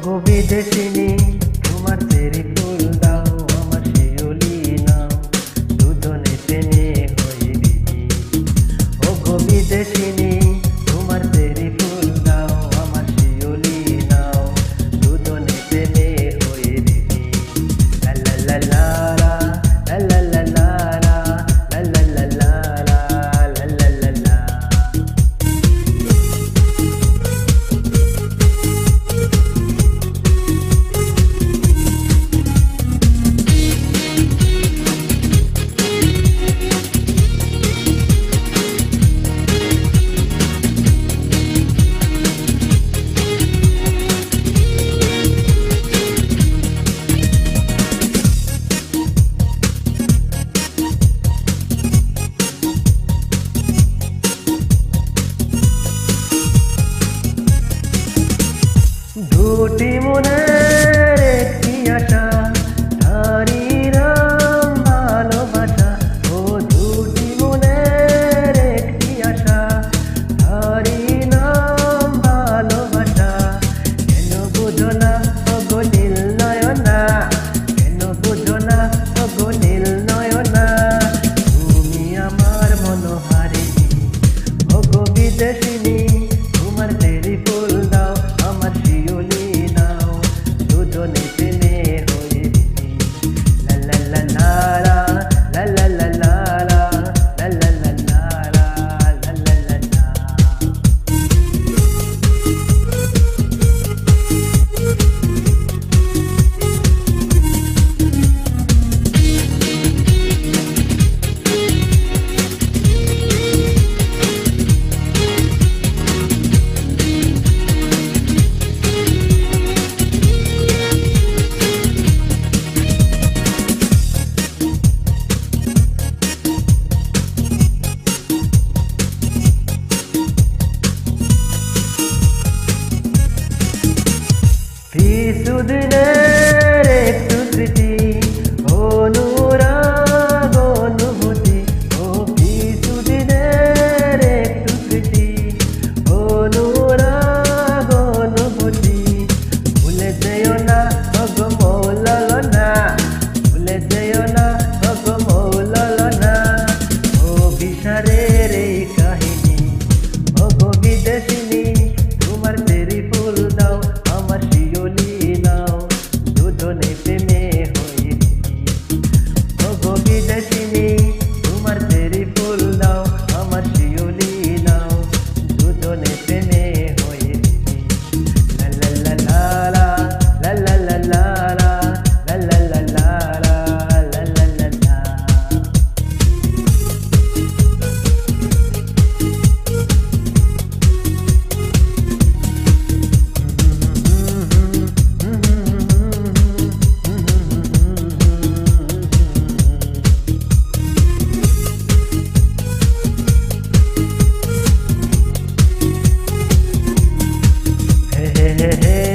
গো বিদেশিনী তোমার চেরি ফুল দাও আমার শিউলি নাও দুজনে প্রেমে হয়ে দিদি ও গো বিদেশিনী তোমার চেরি ফুল দাও আমার শিউলি নাও দুজনে প্রেমে হয়ে দিদি লা লা লা লা লা লা লা লা লা লা লা লা লা লা লা লা। দুটি মনের একটি আশা তারি নাম ভালোবাসা ও দুটি মনের একটি আশা তারি নাম ভালোবাসা কেন বুঝো না ওগো নীল নয়না কেন বুঝো না ওগো নীল নয়না তুমি আমার মনোহারিণী ওগো বিদেশিনী তোমার চেরি ফুল দাও আমার শিউলি নাও দুজনে প্রেমে হয়ে দিদি লা লা লা লা লা লা লা লা লা লা লা লা লা লা লা লা। কিছুদিনের একটু স্মৃতি অনুরাগ অনুভূতি ও কিছুদিনের একটু স্মৃতি অনুরাগ অনুভূতি ভুলে যেও না ওগো মৌলানা ভুলে যেও না ওগো মৌলানা ও বিশারের এই কাহিনী ওগো বিদেশিনী তোমার চেরি ফুল দাও আমার শিউলি নাও দুজনে প্রেমে হয়ে দিদি ওগো বিদেশিনী তোমার চেরি ফুল দাও আমার শিউলি নাও দুজনে প্রেমে হয়ে দিদি লা লা লা লা লা লা লা লা লা লা লা লা লা লা লা লা। Hey, hey, hey, hey.